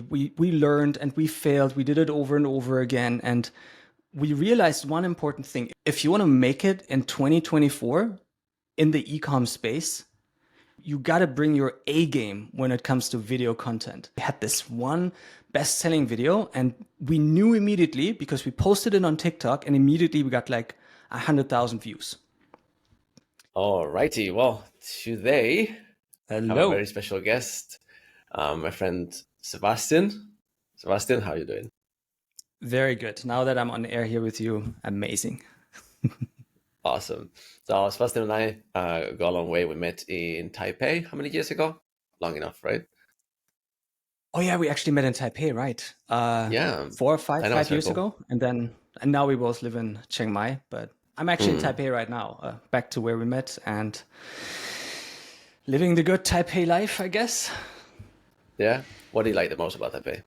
We learned and we failed. We did it over and over again. And we realized one important thing. If you want to make it in 2024 in the e-com space, you got to bring your A game when it comes to video content. We had this one best-selling video and we knew immediately because we posted it on TikTok and immediately we got like 100,000 views. Alrighty, well, today I have a very special guest, my friend Sebastian. Sebastian, how are you doing? Very good. Now that I'm on air here with you, amazing. Awesome. So Sebastian and I go a long way. We met in Taipei. How many years ago? Long enough, right? Oh yeah, we actually met in Taipei, right? Yeah, 4 or 5 years ago, and now we both live in Chiang Mai. But I'm actually in Taipei right now, back to where we met and living the good Taipei life, I guess. Yeah. What do you like the most about Taipei?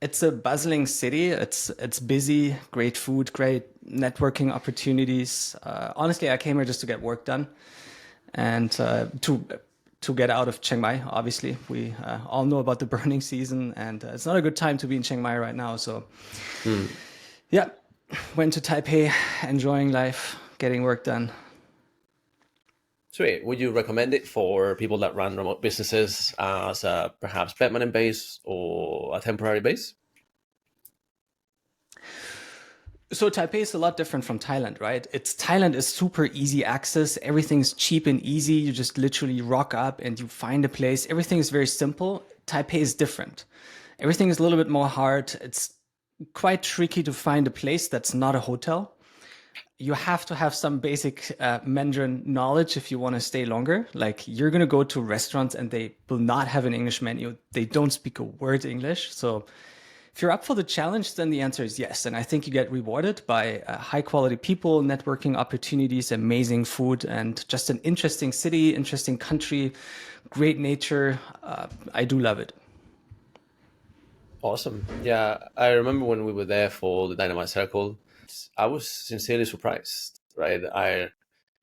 It's a bustling city. It's busy, great food, great networking opportunities. Honestly, I came here just to get work done and to get out of Chiang Mai. Obviously, we all know about the burning season, and it's not a good time to be in Chiang Mai right now. So, yeah, went to Taipei, enjoying life, getting work done. Sweet. Would you recommend it for people that run remote businesses as a perhaps permanent base or a temporary base? So Taipei is a lot different from Thailand, right? Thailand is super easy access. Everything's cheap and easy. You just literally rock up and you find a place. Everything is very simple. Taipei is different. Everything is a little bit more hard. It's quite tricky to find a place that's not a hotel. You have to have some basic Mandarin knowledge if you want to stay longer. Like you're going to go to restaurants and they will not have an English menu. They don't speak a word English. So if you're up for the challenge, then the answer is yes. And I think you get rewarded by high quality people, networking opportunities, amazing food, and just an interesting city, interesting country, great nature. I do love it. Awesome. Yeah, I remember when we were there for the Dynamite Circle, I was sincerely surprised, right? I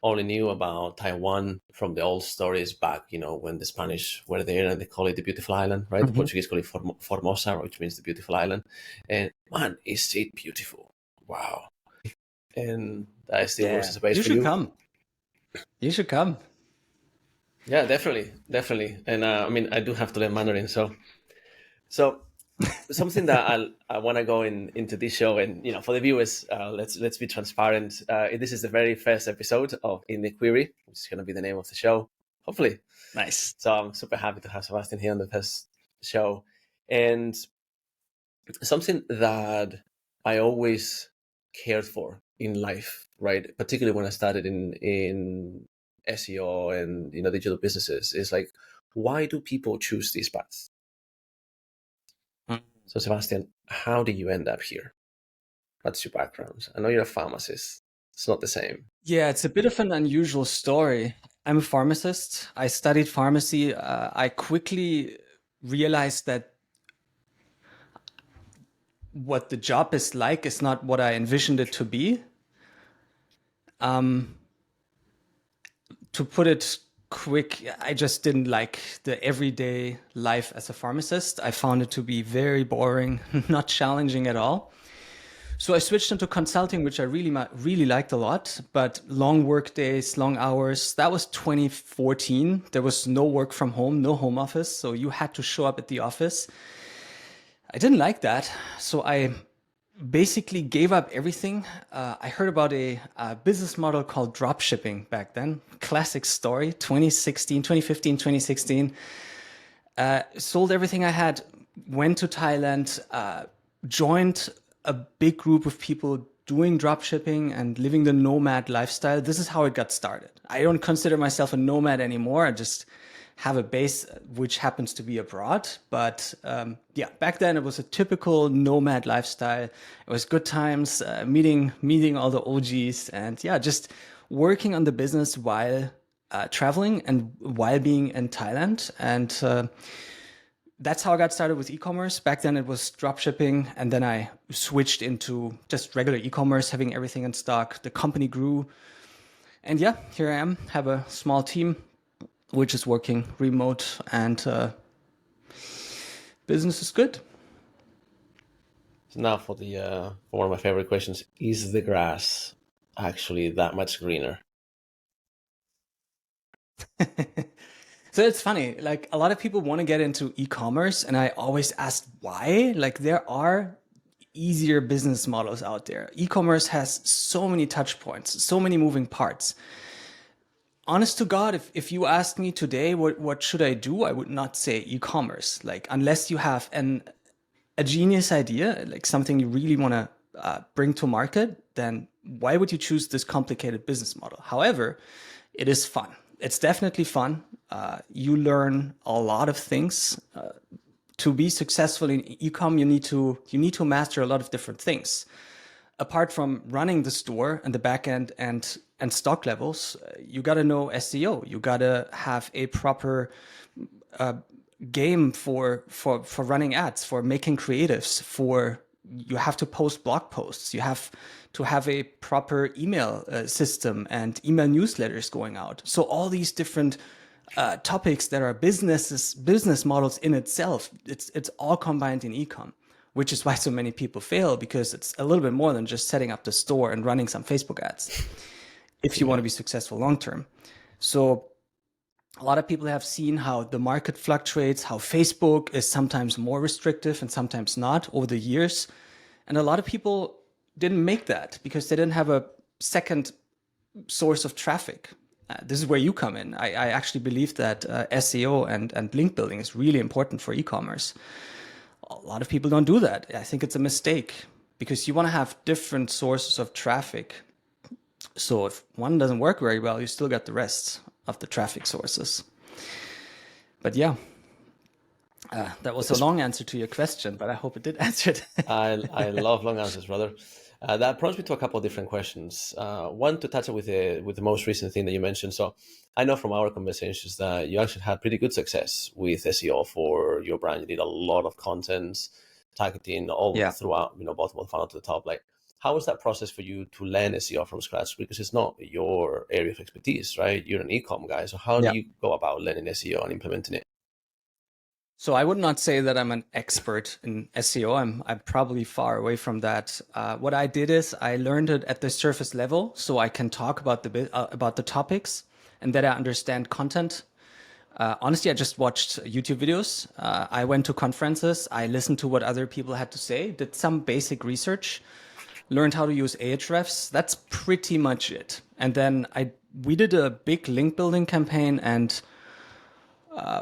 only knew about Taiwan from the old stories back, when the Spanish were there and they call it the beautiful island, right? The Portuguese call it Formosa, which means the beautiful island. And man, is it beautiful. Wow. And I still was a space you for should you. come. You should come. Yeah, definitely. And I do have to learn Mandarin. So something that I want to go into this show, and for the viewers, let's be transparent. This is the very first episode of In the Query, which is going to be the name of the show, hopefully. Nice. So I'm super happy to have Sebastian here on the first show, and something that I always cared for in life, right? Particularly when I started in SEO and digital businesses, is like, why do people choose these paths? So Sebastian, how did you end up here? What's your background? I know you're a pharmacist. It's not the same. Yeah, it's a bit of an unusual story. I'm a pharmacist. I studied pharmacy. I quickly realized that what the job is like is not what I envisioned it to be. To put it quick, I just didn't like the everyday life as a pharmacist. I found it to be very boring, not challenging at all. So I switched into consulting, which I really liked a lot, but long work days, long hours. That was 2014. There was no work from home, no home office. So you had to show up at the office. I didn't like that. So I basically gave up everything. I heard about a business model called drop shipping back then. Classic story, 2015, 2016. Sold everything I had, went to Thailand, joined a big group of people doing drop shipping and living the nomad lifestyle. This is how it got started. I don't consider myself a nomad anymore. I just have a base which happens to be abroad. But back then it was a typical nomad lifestyle. It was good times, meeting all the OGs, and just working on the business while traveling and while being in Thailand. And that's how I got started with e-commerce. Back then it was drop shipping, and then I switched into just regular e-commerce, having everything in stock. The company grew, and here I am, have a small team which is working remote, and business is good. So now for one of my favorite questions: is the grass actually that much greener? So it's funny, like a lot of people want to get into e-commerce, and I always ask why. Like there are easier business models out there. E-commerce has so many touch points, so many moving parts. Honest to God, if you ask me today, what should I do? I would not say e-commerce. Like unless you have a genius idea, like something you really want to bring to market, then why would you choose this complicated business model? However, it is fun. It's definitely fun. You learn a lot of things. To be successful in e-com, you need to master a lot of different things. Apart from running the store and the back end and stock levels, you got to know SEO. You got to have a proper game for running ads, for making creatives, you have to post blog posts. You have to have a proper email system and email newsletters going out. So all these different topics that are business models in itself, it's all combined in ecom, which is why so many people fail, because it's a little bit more than just setting up the store and running some Facebook ads if you want to be successful long term. So a lot of people have seen how the market fluctuates, how Facebook is sometimes more restrictive and sometimes not over the years. And a lot of people didn't make that because they didn't have a second source of traffic. This is where you come in. I actually believe that SEO and link building is really important for e-commerce. A lot of people don't do that. I think it's a mistake because you want to have different sources of traffic. So if one doesn't work very well, you still got the rest of the traffic sources. But yeah, that was a long answer to your question, but I hope it did answer it. I love long answers, brother. That prompts me to a couple of different questions. One to touch on with the most recent thing that you mentioned. So I know from our conversations that you actually had pretty good success with SEO for your brand. You did a lot of content, targeting all throughout, bottom of the funnel to the top. Like, how was that process for you to learn SEO from scratch? Because it's not your area of expertise, right? You're an e-com guy. So how do you go about learning SEO and implementing it? So I would not say that I'm an expert in SEO. I'm probably far away from that. What I did is I learned it at the surface level, so I can talk about the topics and that I understand content. Honestly, I just watched YouTube videos. I went to conferences. I listened to what other people had to say, did some basic research, learned how to use Ahrefs. That's pretty much it. And then we did a big link building campaign, and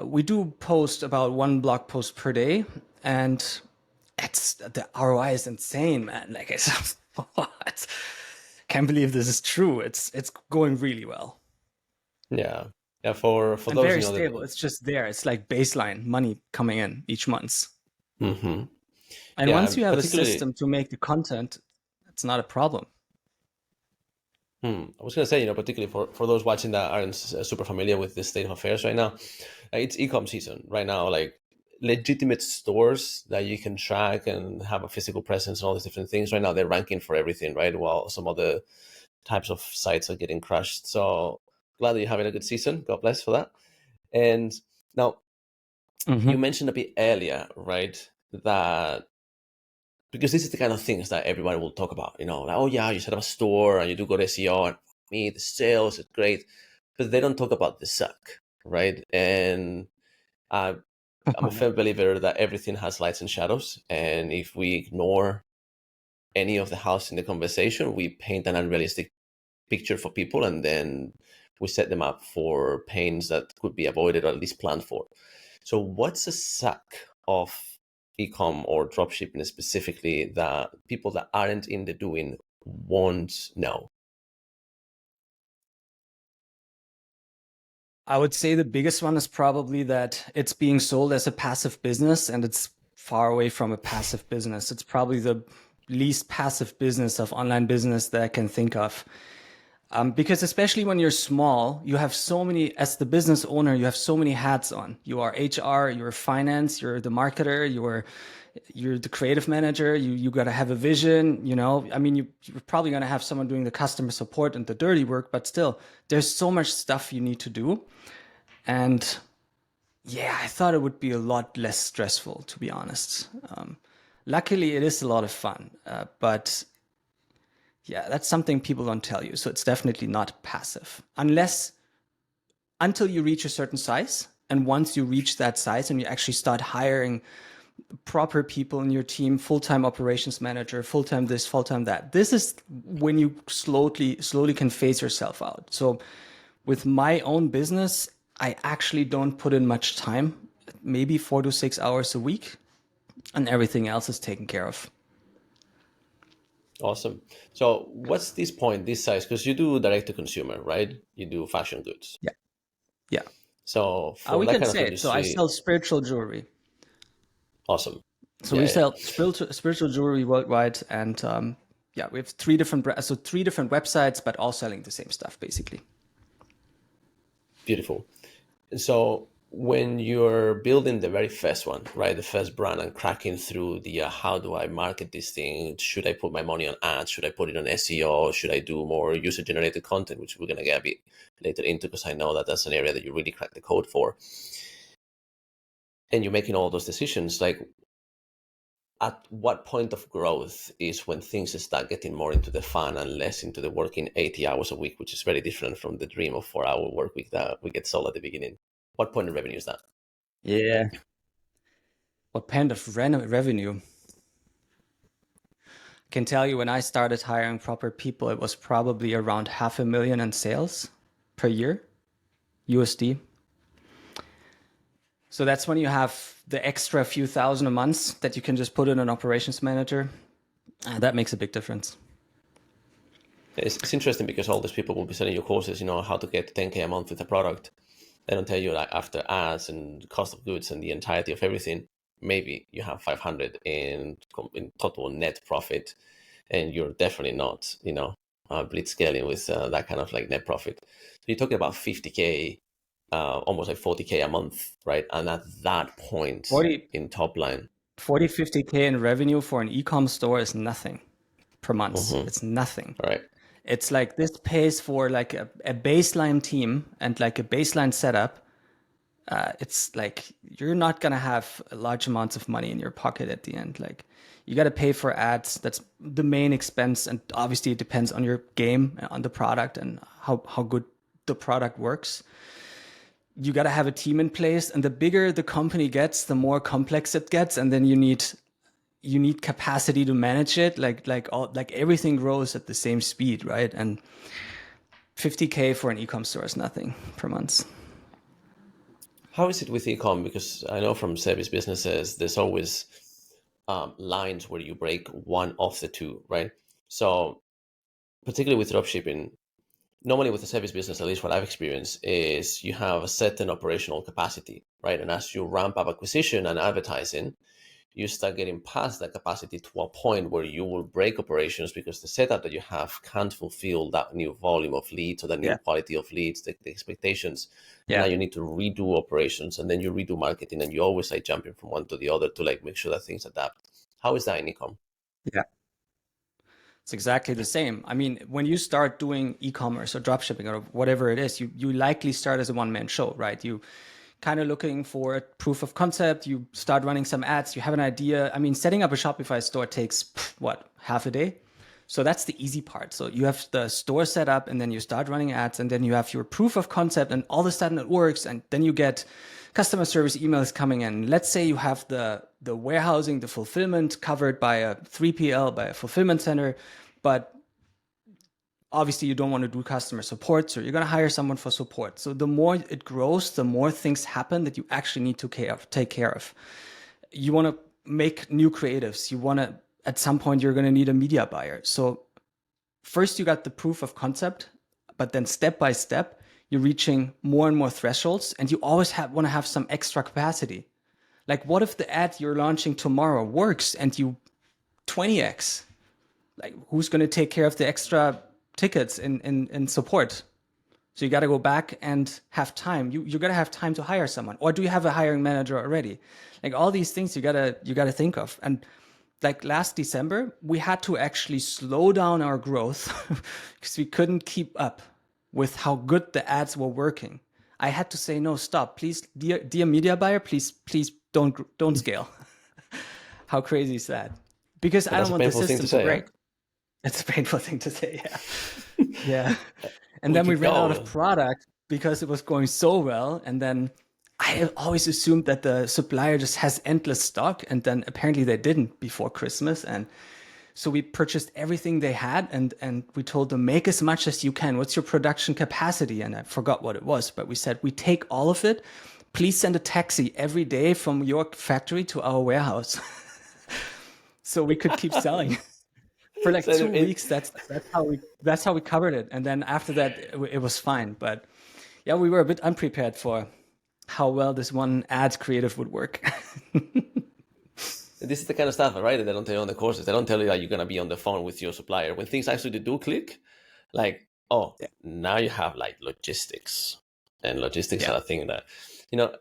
we do post about one blog post per day, and the ROI is insane, man. Like it's what? Can't believe this is true. It's going really well. Yeah. For and those very stable. It's just there. It's like baseline money coming in each month. Mm-hmm. And once you have a system to make the content, it's not a problem. I was going to say, particularly for those watching that aren't super familiar with this state of affairs right now, it's e-com season right now. Like legitimate stores that you can track and have a physical presence and all these different things right now, they're ranking for everything, right? While some other types of sites are getting crushed. So glad that you're having a good season. God bless for that. And now you mentioned a bit earlier, right, that because this is the kind of things that everybody will talk about, like, oh yeah, you set up a store and you do good SEO and me, the sales is great, but they don't talk about the suck, right? And I'm a firm believer that everything has lights and shadows. And if we ignore any of the house in the conversation, we paint an unrealistic picture for people, and then we set them up for pains that could be avoided or at least planned for. So what's the suck of e-com or dropshipping specifically that people that aren't in the doing won't know? I would say the biggest one is probably that it's being sold as a passive business, and it's far away from a passive business. It's probably the least passive business of online business that I can think of. Because especially when you're small, you have so many, as the business owner, you have so many hats on. You are HR, you're finance, you're the marketer, you're the creative manager, you got to have a vision, I mean, you're probably going to have someone doing the customer support and the dirty work, but still there's so much stuff you need to do. And Yeah, I thought it would be a lot less stressful, to be honest. Luckily, it is a lot of fun, but yeah, that's something people don't tell you. So it's definitely not passive until you reach a certain size. And once you reach that size and you actually start hiring proper people in your team, full-time operations manager, full-time this, full-time that, this is when you slowly can phase yourself out. So with my own business, I actually don't put in much time, maybe 4 to 6 hours a week, and everything else is taken care of. Awesome. So what's this point, this size? Because you do direct to consumer, right? You do fashion goods. Yeah. Yeah. So for We that can kind of say it. So I industry, sell spiritual jewelry. awesome. So Yeah, we yeah. sell spiritual jewelry worldwide, and yeah, we have three different websites, but all selling the same stuff basically. Beautiful. So when you're building the very first one, right, the first brand and cracking through the how do I market this thing? Should I put my money on ads? Should I put it on SEO? Should I do more user generated content, which we're going to get a bit later into because I know that that's an area that you really crack the code for. And you're making all those decisions, like at what point of growth is when things start getting more into the fun and less into the working 80 hours a week, which is very different from the dream of 4-hour work week that we get sold at the beginning? What point of revenue is that? Yeah. What kind of revenue? I can tell you when I started hiring proper people, it was probably around 500,000 in sales per year, USD. So that's when you have the extra few thousand a month that you can just put in an operations manager. That makes a big difference. It's interesting because all these people will be selling you courses, how to get 10K a month with a product. They don't tell you like after ads and cost of goods and the entirety of everything, maybe you have 500 in total net profit, and you're definitely not, blitz scaling with that kind of like net profit. So you're talking about 50K, almost like 40K a month, right? And at that point 40, in top line, 50K in revenue for an e-com store is nothing per month. It's nothing. right? It's like this pays for like a baseline team and like a baseline setup. It's like you're not gonna have large amounts of money in your pocket at the end. Like you got to pay for ads. That's the main expense, and obviously it depends on your game, on the product, and how good the product works. You got to have a team in place, and the bigger the company gets, the more complex it gets, and then you need capacity to manage it. Like everything grows at the same speed, right? And 50K for an e-com store is nothing per month. How is it with ecom? Because I know from service businesses, there's always lines where you break one of the two, right? So particularly with dropshipping, normally with a service business, at least what I've experienced, is you have a certain operational capacity, right? And as you ramp up acquisition and advertising, you start getting past that capacity to a point where you will break operations because the setup that you have can't fulfill that new volume of leads or that new Yeah. quality of leads, the expectations. And Yeah. now you need to redo operations, and then you redo marketing, and you always like jumping from one to the other to like make sure that things adapt. How is that in ecom? Yeah. It's exactly the same. I mean, when you start doing e-commerce or dropshipping or whatever it is, you likely start as a one-man show, right? You kind of looking for a proof of concept. You start running some ads. You have an idea. I mean, setting up a Shopify store takes half a day. So that's the easy part. So you have the store set up, and then you start running ads, and then you have your proof of concept, and all of a sudden it works, and then you get customer service emails coming in. Let's say you have the warehousing, the fulfillment covered by a 3PL, by a fulfillment center, but obviously you don't want to do customer support, so you're going to hire someone for support. So the more it grows, the more things happen that you actually need to take care of. You want to make new creatives. You want to, at some point, you're going to need a media buyer. So first you got the proof of concept, but then step by step, you're reaching more and more thresholds, and you always want to have some extra capacity. Like, what if the ad you're launching tomorrow works and you 20x? Like, who's going to take care of the extra tickets in support? So you got to go back and have time. You got to have time to hire someone, or do you have a hiring manager already? Like all these things you gotta think of. And like last December, we had to actually slow down our growth because we couldn't keep up with how good the ads were working. I had to say, no, stop, please, dear media buyer, please don't scale. How crazy is that? Because But I that's don't a want the painful thing system to to say, huh? break. It's a painful thing to say, yeah. Yeah. And We then we keep ran out of going. product because it was going so well. And then I always assumed that the supplier just has endless stock. And then apparently they didn't before Christmas. And so we purchased everything they had, and we told them, make as much as you can. What's your production capacity? And I forgot what it was, but we said, we take all of it. Please send a taxi every day from your factory to our warehouse. So we could keep selling for like So 2 weeks. That's how we covered it. And then after that, it was fine. But yeah, we were a bit unprepared for how well this one ad creative would work. this is the kind of stuff, right? That they don't tell you on the courses. They don't tell you that you're gonna be on the phone with your supplier when things actually do click. Like, oh, Yeah. now you have like logistics, and logistics Yeah. are a thing that, you know,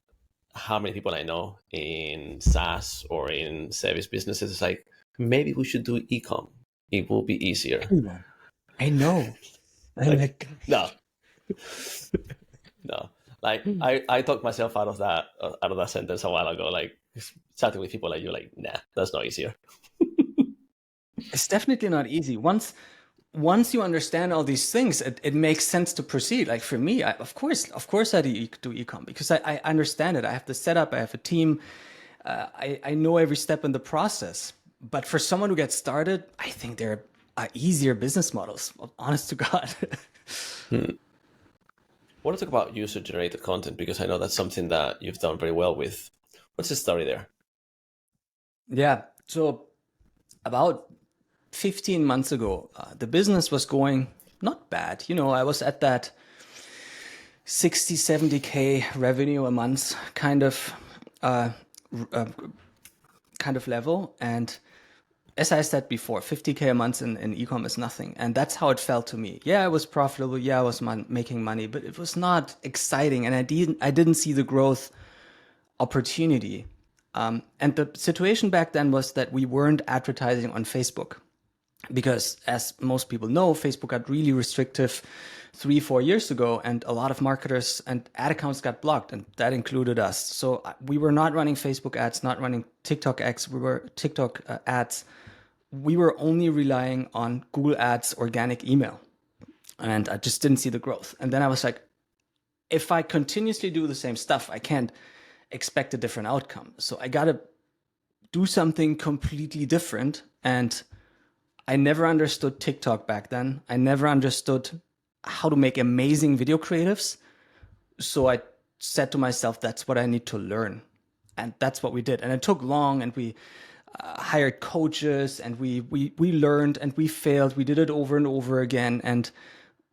how many people I know in SaaS or in service businesses. It's like, maybe we should do ecom. It will be easier. Everyone. I know. I'm like, No, no. Like I talked myself out of that sentence a while ago. Like chatting with people like you, like, nah, that's not easier. it's definitely not easy. Once you understand all these things, it makes sense to proceed. Like for me, of course I do ecom because I understand it. I have the setup, I have a team, I know every step in the process. But for someone who gets started, I think there are easier business models, honest to God. I want to talk about user-generated content because I know that's something that you've done very well with. What's the story there? Yeah. So about 15 months ago, the business was going not bad. I was at that 60, 70K revenue a month kind of level. And as I said before, 50K a month in e-com is nothing. And that's how it felt to me. Yeah, I was profitable. Yeah, I was making money, but it was not exciting. And I didn't see the growth opportunity. And the situation back then was that we weren't advertising on Facebook because, as most people know, Facebook got really restrictive 3-4 years ago, and a lot of marketers and ad accounts got blocked, and that included us. So we were not running Facebook ads, not running TikTok ads. We were only relying on Google Ads, organic email, and I just didn't see the growth. And then I was like, if I continuously do the same stuff, I can't expect a different outcome. So I got to do something completely different. And I never understood TikTok back then. I never understood how to make amazing video creatives. So I said to myself, that's what I need to learn. And that's what we did. And it took long, and we hired coaches, and we learned, and we failed. We did it over and over again. And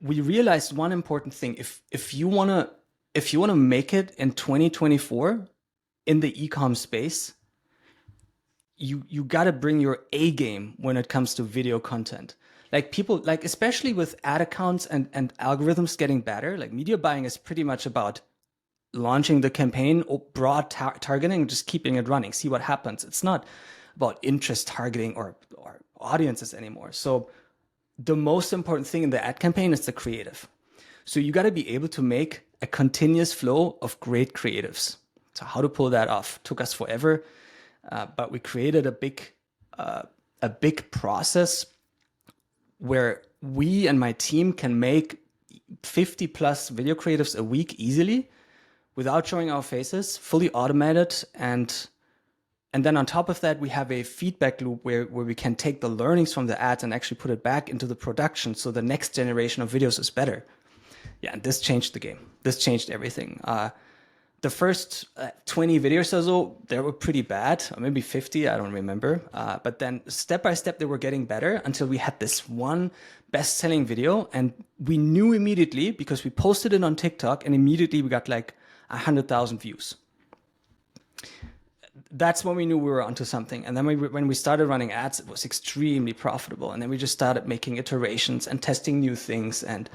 we realized one important thing. If you want to make it in 2024 in the e-com space, you got to bring your A game when it comes to video content. Like people, like especially with ad accounts and algorithms getting better, like media buying is pretty much about launching the campaign or broad targeting, just keeping it running, see what happens. It's not about interest targeting or audiences anymore. So the most important thing in the ad campaign is the creative. So you got to be able to make a continuous flow of great creatives. So how to pull that off took us forever, but we created a big process where we and my team can make 50 plus video creatives a week easily without showing our faces, fully automated. And then on top of that, we have a feedback loop where we can take the learnings from the ads and actually put it back into the production. So the next generation of videos is better. Yeah, and this changed the game. This changed everything. The first 20 videos or so, they were pretty bad, or maybe 50, I don't remember. But then step by step, they were getting better until we had this one best-selling video. And we knew immediately because we posted it on TikTok, and immediately we got like 100,000 views. That's when we knew we were onto something. And then when we started running ads, it was extremely profitable. And then we just started making iterations and testing new things. And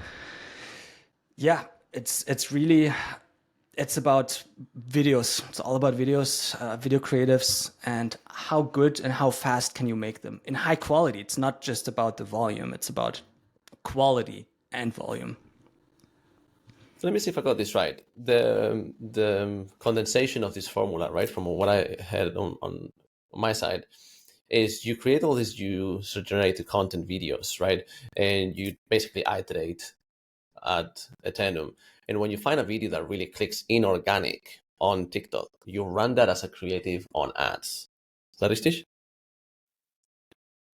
yeah, it's about videos. It's all about videos, video creatives, and how good and how fast can you make them in high quality. It's not just about the volume. It's about quality and volume. So let me see if I got this right. The condensation of this formula, right, from what I had on my side, is you create all these user-generated content videos, right? And you basically iterate ad eternum. And when you find a video that really clicks inorganic on TikTok, you run that as a creative on ads. Is that richtig?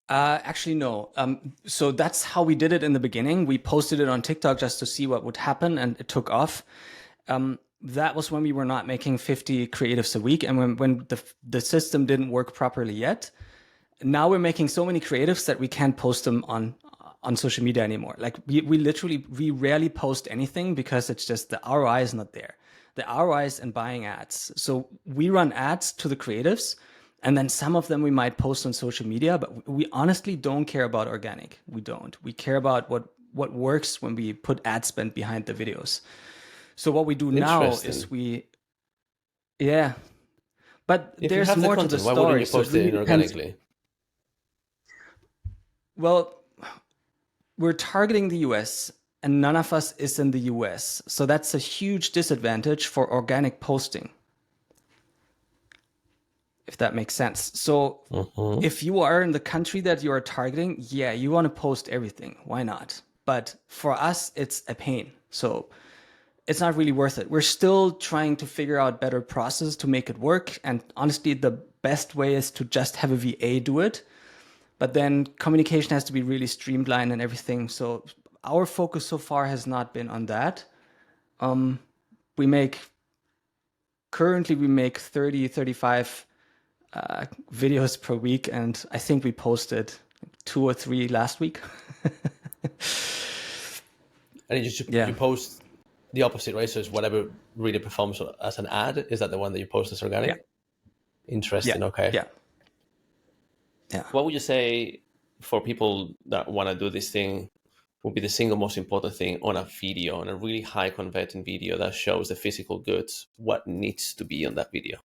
Actually, no. So that's how we did it in the beginning. We posted it on TikTok just to see what would happen, and it took off. That was when we were not making 50 creatives a week, and when the system didn't work properly yet. Now we're making so many creatives that we can't post them on social media anymore. Like we rarely post anything because it's just the ROI is not there. The ROI is in buying ads. So we run ads to the creatives, and then some of them we might post on social media, but we honestly don't care about organic. We don't. We care about what works when we put ad spend behind the videos. So what we do now is yeah. But if there's more to the story. Why wouldn't you post it inorganically? Well, we're targeting the US and none of us is in the US. So that's a huge disadvantage for organic posting, if that makes sense. So if you are in the country that you are targeting, yeah, you want to post everything. Why not? But for us, it's a pain. So it's not really worth it. We're still trying to figure out better process to make it work. And honestly, the best way is to just have a VA do it. But then communication has to be really streamlined and everything. So our focus so far has not been on that. Currently we make 30, 35 videos per week. And I think we posted 2 or 3 last week. And you post the opposite, right? So it's whatever really performs as an ad. Is that the one that you post as organic? Yeah. Interesting. Yeah. Okay. Yeah. What would you say for people that want to do this thing would be the single most important thing on a video, on a really high converting video that shows the physical goods? What needs to be on that video?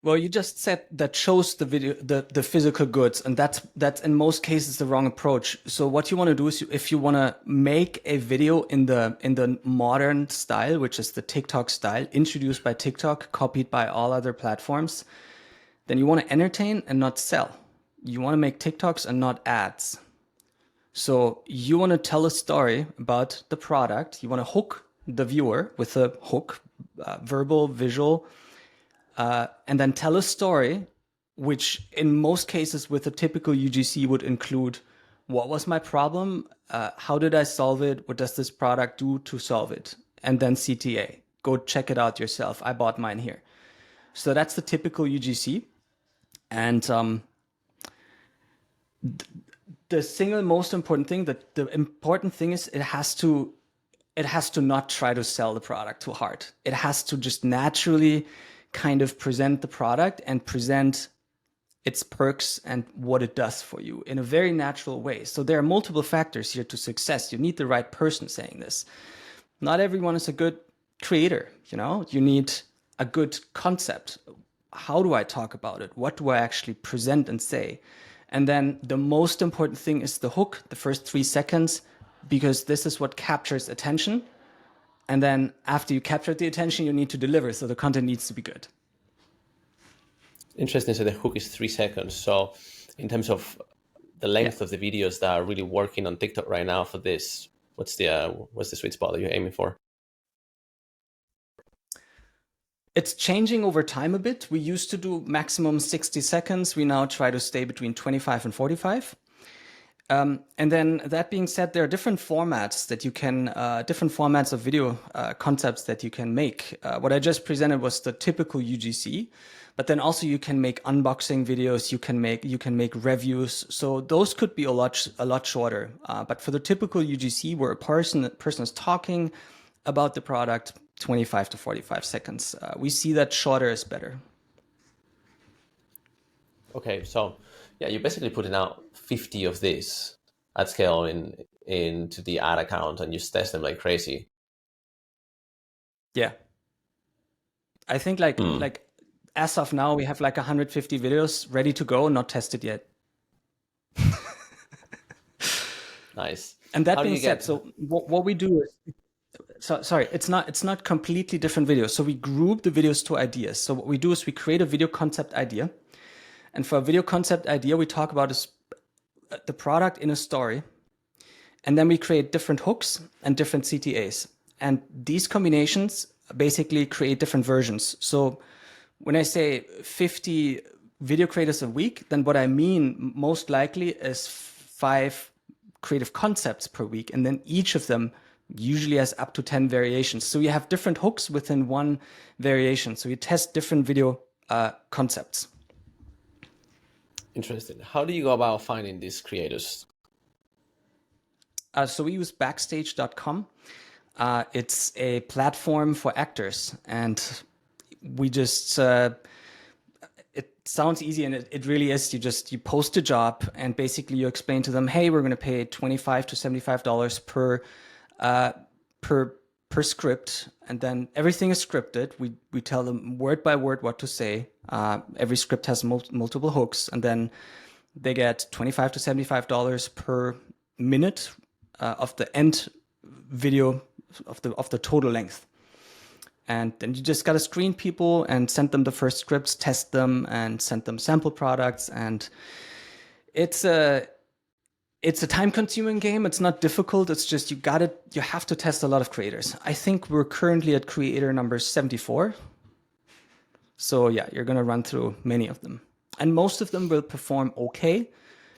Well, you just said that shows the video, the physical goods, and that's in most cases the wrong approach. So what you want to do is, if you want to make a video in the modern style, which is the TikTok style, introduced by TikTok, copied by all other platforms, then you want to entertain and not sell. You want to make TikToks and not ads. So you want to tell a story about the product. You want to hook the viewer with a hook, verbal, visual. And then tell a story, which in most cases with a typical UGC would include, what was my problem? How did I solve it? What does this product do to solve it? And then CTA. Go check it out yourself. I bought mine here. So that's the typical UGC. And the single most important thing, the important thing is it has to not try to sell the product too hard. It has to just naturally kind of present the product and present its perks and what it does for you in a very natural way. So there are multiple factors here to success. You need the right person saying this. Not everyone is a good creator, you need a good concept. How do I talk about it? What do I actually present and say? And then the most important thing is the hook, the first 3 seconds, because this is what captures attention. And then after you captured the attention, you need to deliver. So the content needs to be good. Interesting. So the hook is 3 seconds. So in terms of the length of the videos that are really working on TikTok right now for this, what's the sweet spot that you're aiming for? It's changing over time a bit. We used to do maximum 60 seconds. We now try to stay between 25 and 45. And then that being said, there are different formats that you can, different formats of video concepts that you can make. What I just presented was the typical UGC, but then also you can make unboxing videos. You can make reviews. So those could be a lot shorter. But for the typical UGC, where a person is talking about the product, 25 to 45 seconds. We see that shorter is better. Okay, so yeah, you're basically putting out 50 of these at scale into the ad account and you test them like crazy. Yeah. I think like as of now, we have like 150 videos ready to go, not tested yet. Nice. And that How do being you said, get? so what we do is, so sorry, it's not completely different videos. So we group the videos to ideas. So what we do is we create a video concept idea. And for a video concept idea, we talk about the product in a story. And then we create different hooks and different CTAs. And these combinations basically create different versions. So when I say 50 video creators a week, then what I mean most likely is 5 creative concepts per week. And then each of them usually has up to 10 variations. So you have different hooks within one variation. So you test different video concepts. Interesting. How do you go about finding these creators? So we use backstage.com. It's a platform for actors, and we just it sounds easy, and it really is. You post a job, and basically you explain to them, hey, we're going to pay $25 to $75 per script, and then everything is scripted. We tell them word by word what to say. Every script has multiple hooks, and then they get $25 to $75 per minute of the end video of the total length. And then you just got to screen people and send them the first scripts, test them, and send them sample products. And it's a time-consuming game. It's not difficult. It's just you have to test a lot of creators. I think we're currently at creator number 74. So yeah, you're going to run through many of them. And most of them will perform okay.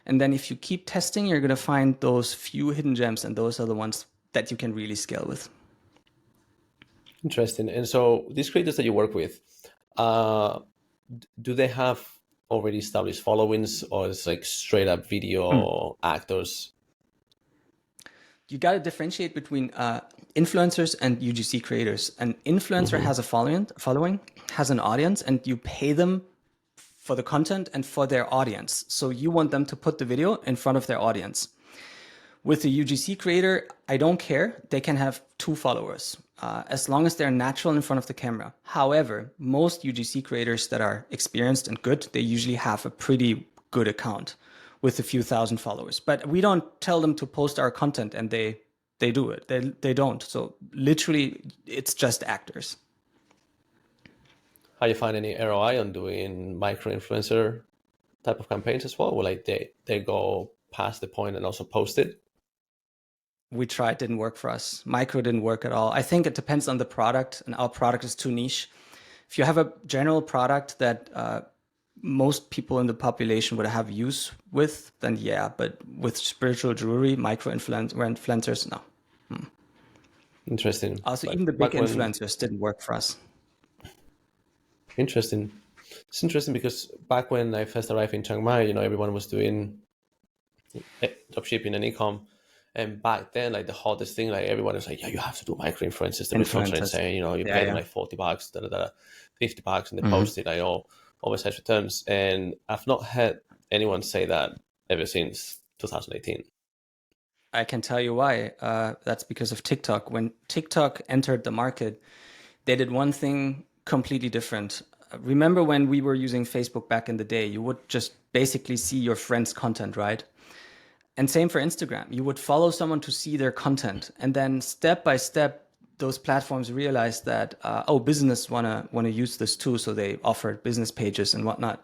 And then if you keep testing, you're going to find those few hidden gems, and those are the ones that you can really scale with. Interesting. And so these creators that you work with, do they have already established followings, or it's like straight up video actors? You got to differentiate between influencers and UGC creators. An influencer has a following, has an audience, and you pay them for the content and for their audience. So you want them to put the video in front of their audience. With the UGC creator, I don't care. They can have 2 followers as long as they're natural in front of the camera. However, most UGC creators that are experienced and good, they usually have a pretty good account with a few thousand followers. But we don't tell them to post our content, and they do it. They don't. So literally, it's just actors. How you find any ROI on doing micro-influencer type of campaigns as well? Where like they go past the point and also post it? We tried, didn't work for us. Micro didn't work at all. I think it depends on the product, and our product is too niche. If you have a general product that most people in the population would have use with, then yeah. But with spiritual jewelry, micro-influencers, no. Interesting. Also, even the big influencers didn't work for us. Interesting. It's interesting because back when I first arrived in Chiang Mai, everyone was doing dropshipping and e-com. And back then, like the hottest thing, like everyone was like, yeah, you have to do micro-influencers. The results are insane. You pay them like $40, $50, and they post it like all such terms. And I've not heard anyone say that ever since 2018. I can tell you why. That's because of TikTok. When TikTok entered the market, they did one thing completely different. Remember when we were using Facebook back in the day, you would just basically see your friend's content, right? And same for Instagram. You would follow someone to see their content. And then step by step, those platforms realized that, business wanna use this too. So they offered business pages and whatnot.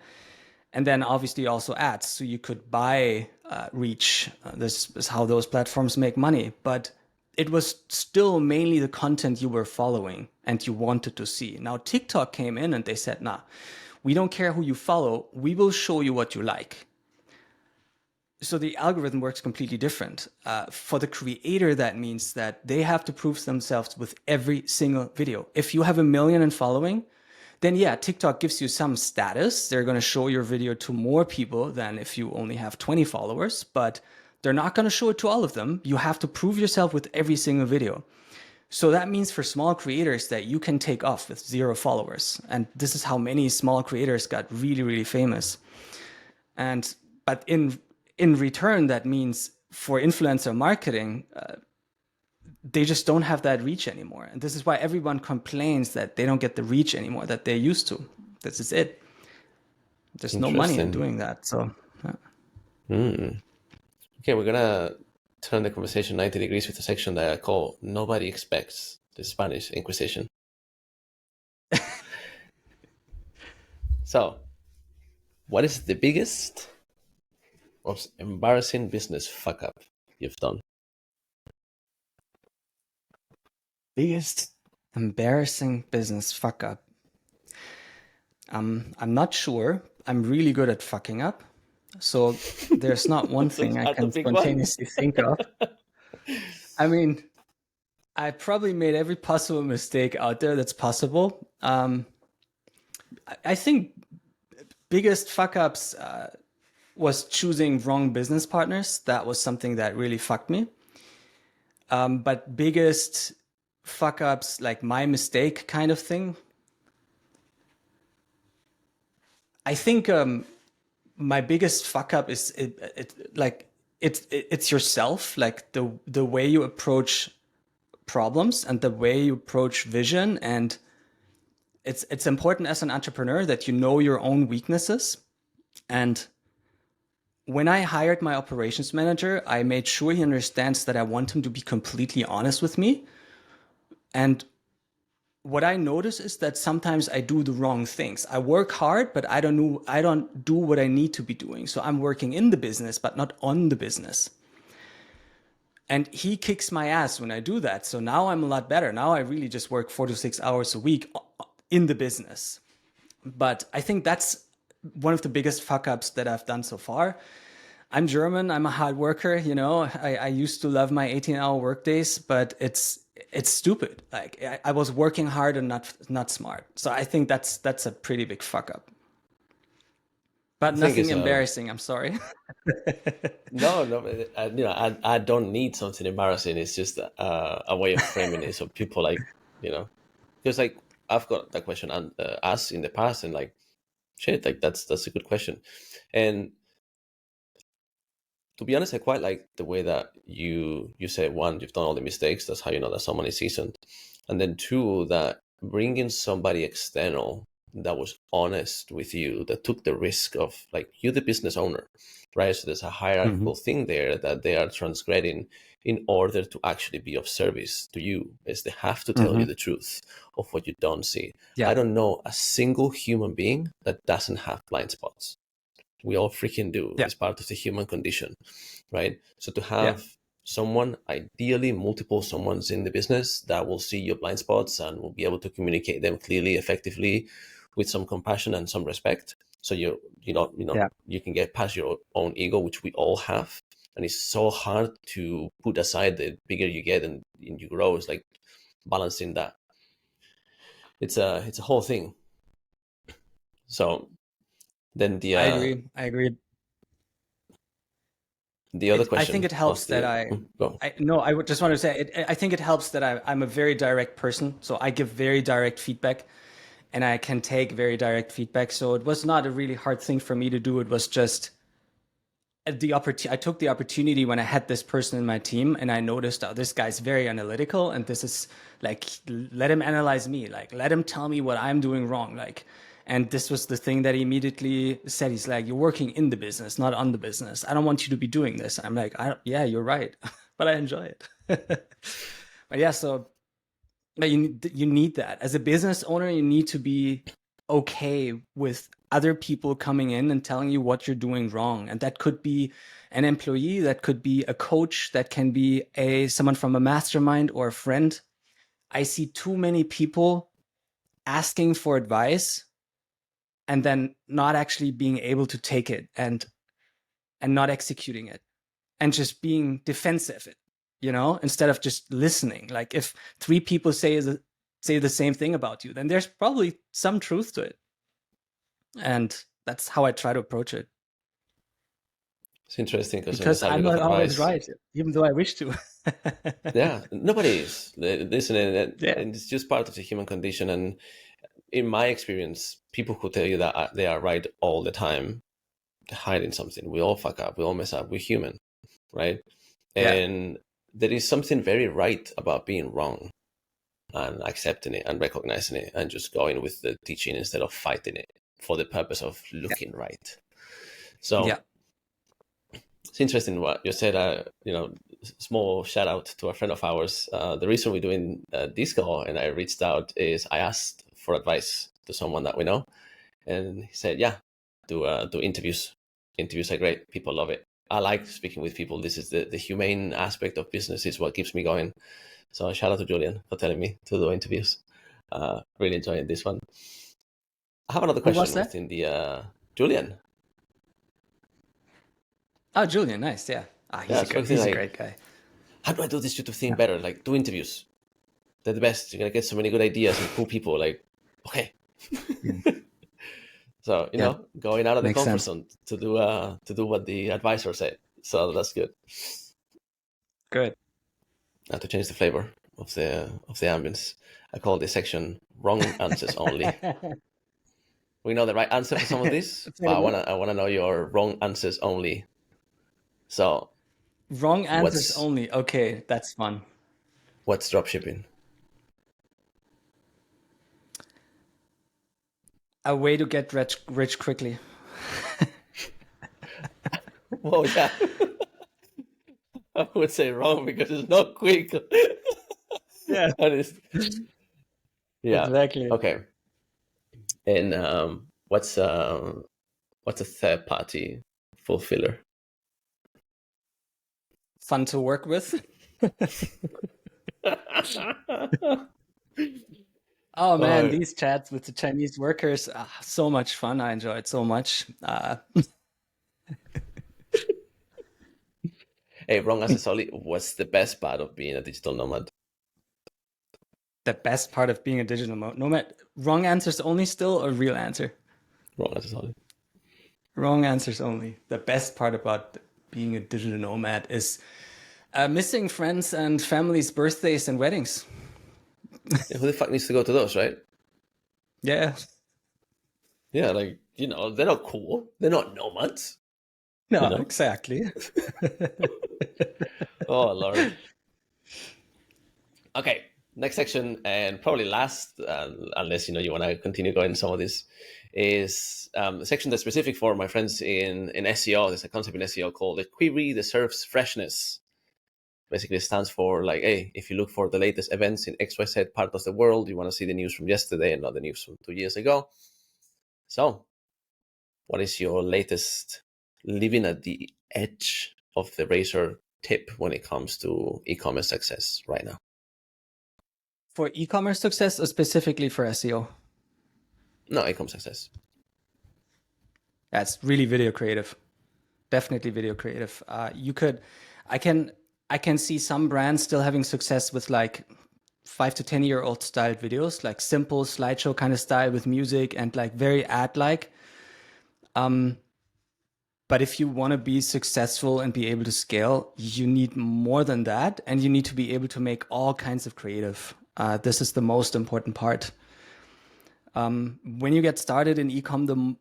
And then obviously also ads. So you could buy reach. This is how those platforms make money. But it was still mainly the content you were following and you wanted to see. Now TikTok came in and they said, nah, we don't care who you follow. We will show you what you like. So the algorithm works completely different. For the creator, that means that they have to prove themselves with every single video. If you have 1 million in following, then yeah, TikTok gives you some status. They're going to show your video to more people than if you only have 20 followers, but they're not going to show it to all of them. You have to prove yourself with every single video. So that means for small creators that you can take off with 0 followers. And this is how many small creators got really, really famous. But in return, that means for influencer marketing, they just don't have that reach anymore. And this is why everyone complains that they don't get the reach anymore that they used to. This is it. There's no money in doing that. So, Okay, we're going to turn the conversation 90 degrees with a section that I call Nobody Expects the Spanish Inquisition. So, what is the biggest, most embarrassing business fuck up you've done? Biggest embarrassing business fuck up. I'm not sure. I'm really good at fucking up. So there's not one thing I can spontaneously think of. I mean, I probably made every possible mistake out there that's possible. I think biggest fuck ups was choosing wrong business partners. That was something that really fucked me. But biggest fuck ups, like my mistake kind of thing. I think my biggest fuck up is it's yourself, like the way you approach problems and the way you approach vision. And it's important as an entrepreneur that you know your own weaknesses. And when I hired my operations manager, I made sure he understands that I want him to be completely honest with me. And what I notice is that sometimes I do the wrong things. I work hard, but I don't do what I need to be doing. So I'm working in the business, but not on the business. And he kicks my ass when I do that. So now I'm a lot better. Now I really just work 4 to 6 hours a week in the business. But I think that's one of the biggest fuck ups that I've done so far. I'm German. I'm a hard worker. You know, I used to love my 18-hour workdays, but it's stupid. Like I was working hard and not smart. So I think that's a pretty big fuck up. But nothing embarrassing. I'm sorry. No. I don't need something embarrassing. It's just a way of framing it. So people like, because like I've got that question asked in the past, and like, shit, like that's a good question. And to be honest, I quite like the way that you say, one, you've done all the mistakes. That's how you know that someone is seasoned. And then two, that bringing somebody external that was honest with you, that took the risk of, like, you the business owner, right? So there's a hierarchical thing there that they are transgressing in order to actually be of service to you, is they have to tell you the truth of what you don't see. Yeah. I don't know a single human being that doesn't have blind spots. We all freaking do. Yeah. It's part of the human condition, right? So to have someone, ideally multiple someones in the business that will see your blind spots and will be able to communicate them clearly, effectively, with some compassion and some respect. So you can get past your own ego, which we all have. And it's so hard to put aside the bigger you get and you grow. It's like balancing that. It's a whole thing. So then I agree. The other question. I think it helps that I would just want to say, I think it helps that I'm a very direct person. So I give very direct feedback and I can take very direct feedback. So it was not a really hard thing for me to do. It was just I took the opportunity when I had this person in my team and I noticed, oh, this guy's very analytical and this is like, let him analyze me, like, let him tell me what I'm doing wrong. Like, and this was the thing that he immediately said. He's like, you're working in the business, not on the business. I don't want you to be doing this. I'm like, yeah, you're right. But I enjoy it. But yeah, so but you need that. As a business owner, you need to be okay with other people coming in and telling you what you're doing wrong. And that could be an employee, that could be a coach, that can be someone from a mastermind or a friend. I see too many people asking for advice and then not actually being able to take it and not executing it and just being defensive, instead of just listening. Like if 3 people say the same thing about you, then there's probably some truth to it. And that's how I try to approach it. It's interesting because I'm not always right, even though I wish to. Yeah, nobody is. Listen, and it's just part of the human condition. And in my experience, people who tell you that they are right all the time, they're hiding something. We all fuck up. We all mess up. We're human, right? And there is something very right about being wrong and accepting it and recognizing it and just going with the teaching instead of fighting it for the purpose of looking right. So It's interesting what you said. Small shout out to a friend of ours. The reason we're doing this call and I reached out is I asked for advice to someone that we know, and he said, "Yeah, do interviews. Interviews are great. People love it. I like speaking with people. This is the humane aspect of business. Is what keeps me going." So shout out to Julian for telling me to do interviews. Really enjoying this one. I have another Who was question that? within the Julian. Oh, Julian, nice. Yeah. Yeah, He's a like, great guy. how do I do this YouTube thing better? Like, do interviews. They're the best. You're gonna get so many good ideas and cool people. Like, okay. So Yeah, going out of the makes comfort sense. zone to do what the advisor said. So that's good. Good. Now to change the flavor of the ambience, I call this section "Wrong Answers Only." We know the right answer for some of this, Say but it I again. wanna know your wrong answers only. So Wrong answers what's only. Okay, that's fun. what's dropshipping? A way to get rich quickly. Well, yeah, I would say wrong because it's not quick. Yeah, And it's, yeah, exactly. okay. And what's a third party fulfiller? Fun to work with. Oh man, Oh, these chats with the Chinese workers, so much fun. I enjoyed so much. hey, wrong answer, Solly. What's the best part of being a digital nomad? The best part of being a digital nomad. Wrong answers only still or real answer? Wrong answer, Solly. Wrong answers only. The best part about being a digital nomad is missing friends and family's birthdays and weddings. Yeah, who the fuck needs to go to those, right? Yeah. Yeah, like, they're not cool. They're not nomads, you No, know? exactly. Oh, Lord. Okay, next section, and probably last, unless, you want to continue going some of this, is a section that's specific for my friends in SEO. There's a concept in SEO called the query deserves freshness. Basically, it stands for like, hey, if you look for the latest events in XYZ part of the world, you want to see the news from yesterday and not the news from 2 years ago. So, what is your latest living at the edge of the razor tip when it comes to e-commerce success right now? For e-commerce success or specifically for SEO? No, e-commerce success. That's really video creative. Definitely video creative. I can see some brands still having success with like 5 to 10 year old styled videos, like simple slideshow kind of style with music and like very ad-like. But if you want to be successful and be able to scale, you need more than that, and you need to be able to make all kinds of creative. This is the most important part. When you get started in ecom, the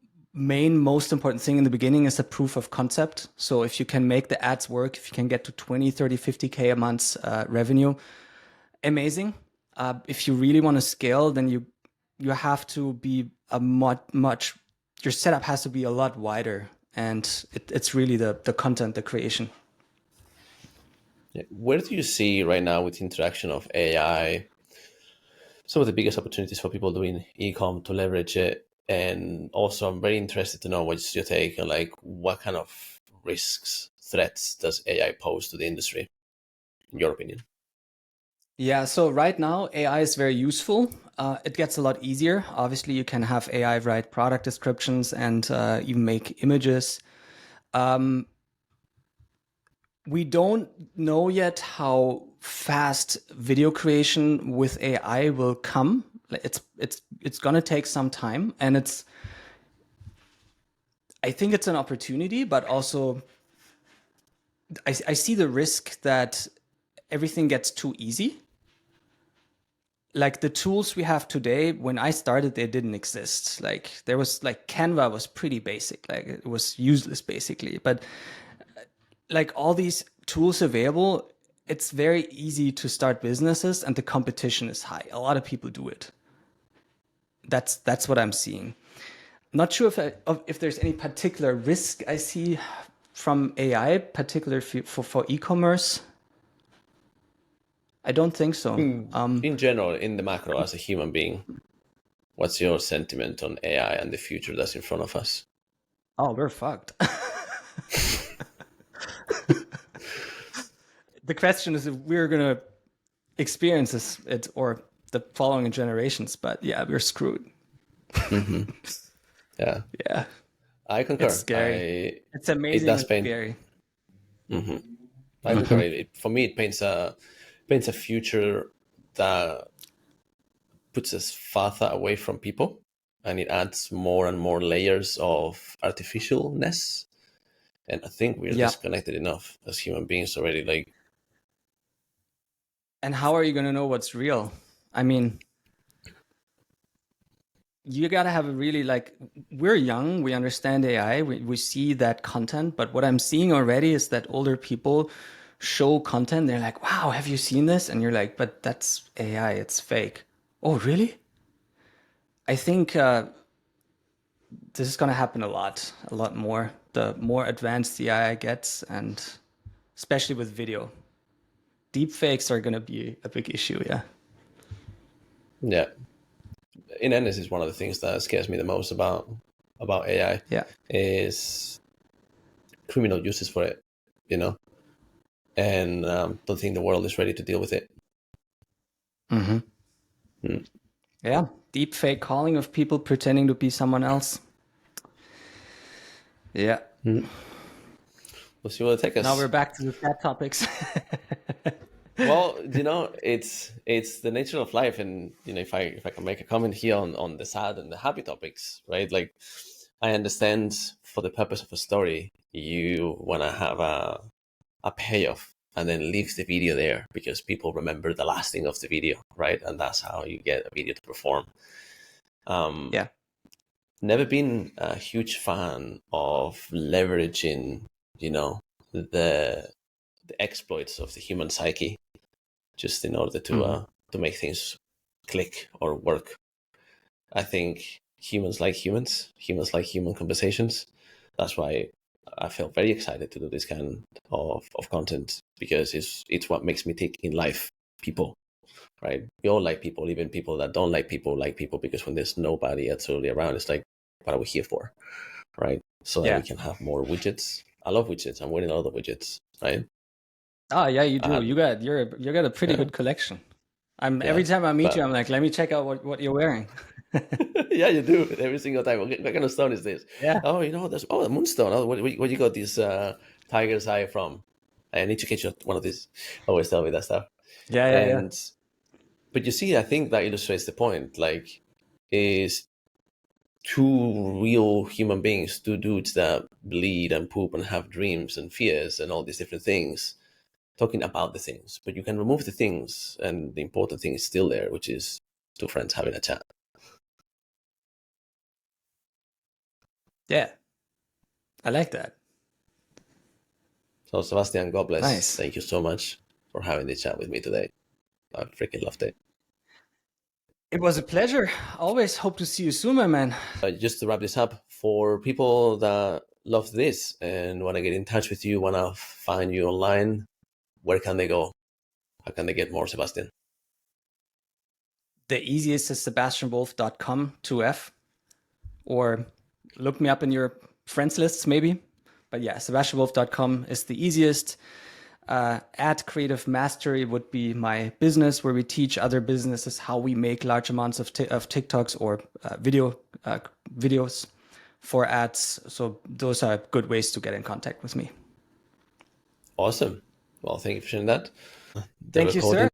most important thing in the beginning is a proof of concept. So if you can make the ads work, if you can get to 20, 30, 50K a month revenue, amazing. If you really want to scale, then you have to be a much your setup has to be a lot wider, and it's really the content, the creation. Yeah. Where do you see right now with the interaction of AI some of the biggest opportunities for people doing e-com to leverage it? And also, I'm very interested to know what's your take on like what kind of risks, threats does AI pose to the industry, in your opinion? Yeah, so right now AI is very useful. It gets a lot easier. Obviously, you can have AI write product descriptions and even make images. We don't know yet how fast video creation with AI will come. It's gonna take some time, and I think it's an opportunity, but also I see the risk that everything gets too easy. Like the tools we have today, when I started, they didn't exist. Like there was like Canva was pretty basic, like it was useless basically. But like all these tools available, it's very easy to start businesses, and the competition is high. A lot of people do it. That's what I'm seeing. Not sure if there's any particular risk I see. from AI, particularly for e-commerce? I don't think so. In general, in the macro, as a human being, what's your sentiment on AI and the future that's in front of us? Oh, we're fucked. The question is if we're gonna experience it or the following generations, but yeah, we're screwed. Yeah, Yeah, I concur. it's scary. It's amazing does and paint. scary. I concur. For me, it paints a future that puts us farther away from people, and it adds more and more layers of artificialness. And I think we're Yeah. disconnected enough as human beings already. Like, And how are you gonna know what's real? I mean, you gotta have a really we're young, we understand AI, we see that content, but what I'm seeing already is that older people show content, they're like, wow, have you seen this? And you're like, but that's AI, it's fake. Oh, really? I think this is gonna happen a lot more. The more advanced the AI gets, and especially with video. Deep fakes are gonna be a big issue, yeah. yeah, in this is one of the things that scares me the most about AI. Yeah. Is criminal uses for it, and don't think the world is ready to deal with it. Yeah, deep fake calling of people pretending to be someone else. Yeah. We'll see where it takes us. Now we're back to the sad topics. Well, it's the nature of life, and if I can make a comment here on the sad and the happy topics, right? Like, I understand for the purpose of a story, you want to have a payoff, and then leave the video there because people remember the last thing of the video, right? And that's how you get a video to perform. Yeah. Never been a huge fan of leveraging, the exploits of the human psyche, just in order to make things click or work. I think humans like humans like human conversations. That's why I felt very excited to do this kind of content, because it's what makes me tick in life. People, right? We all like people, even people that don't like people, because when there's nobody absolutely around, it's like, what are we here for, right? So that we can have more widgets. I love widgets. I'm wearing a lot of widgets, right? Oh yeah, you do. You got a pretty good collection. Every time I meet you, I'm like, let me check out what you're wearing. Yeah, you do every single time. What kind of stone is this? Yeah. Oh, there's the moonstone. Oh, where you got this tiger's eye from? I need to catch one of these. Always tell me that stuff. Yeah. But you see, I think that illustrates the point. Like, is two real human beings, two dudes that bleed and poop and have dreams and fears and all these different things, talking about the things. But you can remove the things, and the important thing is still there, which is two friends having a chat. Yeah. I like that. So, Sebastian, God bless. Nice. Thank you so much for having this chat with me today. I freaking loved it. It was a pleasure. Always hope to see you soon, my man. Just to wrap this up, for people that love this and want to get in touch with you, want to find you online, where can they go? How can they get more, Sebastian? The easiest is sebastianwolff.com, 2F, or look me up in your friends lists maybe. But yeah, sebastianwolff.com is the easiest. At Creative Mastery would be my business, where we teach other businesses how we make large amounts of TikToks or videos for ads. So those are good ways to get in contact with me. Awesome. Well, thank you for sharing that. Thank you, sir.